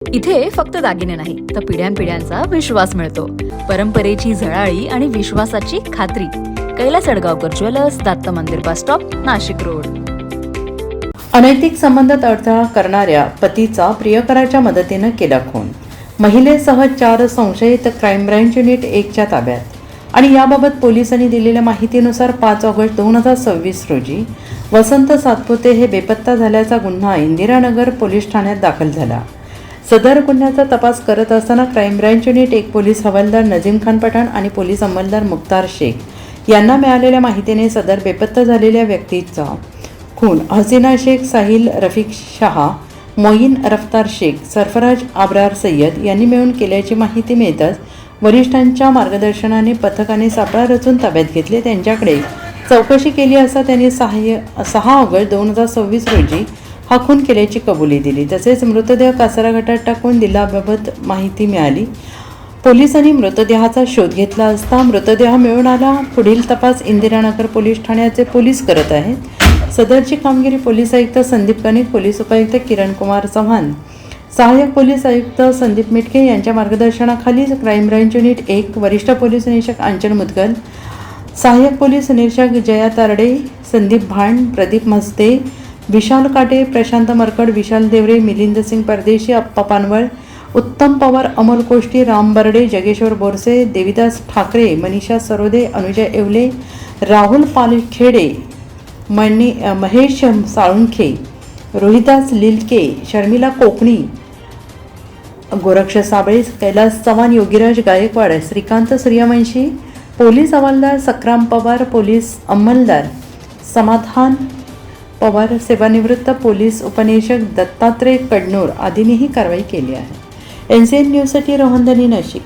इथे फक्त दागिने नाही तर पिढ्यानपिढ्यांचा विश्वास मिळतो. परंपरेची झळाळी आणि विश्वासाची खात्री. कैलास अडगावकर ज्वेलर्स, दत्त मंदिर बस स्टॉप, नाशिक रोड. अनैतिक संबंधात अडथळा करणाऱ्या पतीचा प्रियकराच्या मदतीनं केला खून. महिलेसह 4 संशयित क्राईम ब्रँच युनिट 1च्या ताब्यात. आणि याबाबत पोलिसांनी दिलेल्या माहितीनुसार 5 ऑगस्ट 2026 रोजी वसंत सातपुते हे बेपत्ता झाल्याचा गुन्हा इंदिरानगर पोलीस ठाण्यात दाखल झाला. सदर गुन्ह्याचा तपास करत असताना क्राईम ब्रँच युनिट 1 पोलीस हवालदार नजीम खान पठाण आणि पोलीस अंमलदार मुख्तार शेख यांना मिळालेल्या माहितीने सदर बेपत्ता झालेल्या व्यक्तीचा खून हसीना शेख, साहिल रफिक शाह, मोईन रफ्तार शेख, सरफराज आबरार सय्यद यांनी मिळून केल्याची माहिती मिळताच वरिष्ठांच्या मार्गदर्शनाने पथकाने सापळा रचून ताब्यात घेतले. त्यांच्याकडे चौकशी केली असता त्यांनी 6 ऑगस्ट 2026 रोजी हा खून केल्याची कबुली दिली. तसेच मृतदेह कासारा गटात टाकून दिल्याबाबत माहिती मिळाली. पोलिसांनी मृतदेहाचा शोध घेतला असता मृतदेह मिळून आला. पुढील तपास इंदिरानगर पोलीस ठाण्याचे पोलीस करत आहेत. सदरची कामगिरी पोलीस आयुक्त संदीप कनिक, पोलीस उपायुक्त किरण कुमार चव्हाण, सहाय्यक पोलीस आयुक्त संदीप मिटके यांच्या मार्गदर्शनाखाली क्राईम ब्रँच युनिट 1, वरिष्ठ पोलीस निरीक्षक आंचल मुदगल, सहाय्यक पोलीस निरीक्षक जया तारडे, संदीप भांड, प्रदीप मस्ते, विशाल काटे, प्रशांत मरकड, विशाल देवरे, मिलिंद सिंग परदेशी, अप्पा पानवळ, उत्तम पवार, अमोल कोष्टी, राम बर्डे, जगेश्वर बोरसे, देविदास ठाकरे, मनीषा सरोदे, अनुजा येवले, राहुल पालखेडे, महेश साळुंखे, रोहिदास लिलके, शर्मिला कोकणी, गोरक्ष साबळे, कैलास चव्हाण, योगीराज गायकवाड, श्रीकांत सूर्यवंशी, पोलीस हवालदार सक्राम पवार, पोलीस अंमलदार समाधान पवार, सेवानिवृत्त पोलीस उपनिरीक्षक दत्तात्रय कडनोर आदींनीही कारवाई केली आहे. NCN न्यूजसाठी रोहनधनी, नाशिक.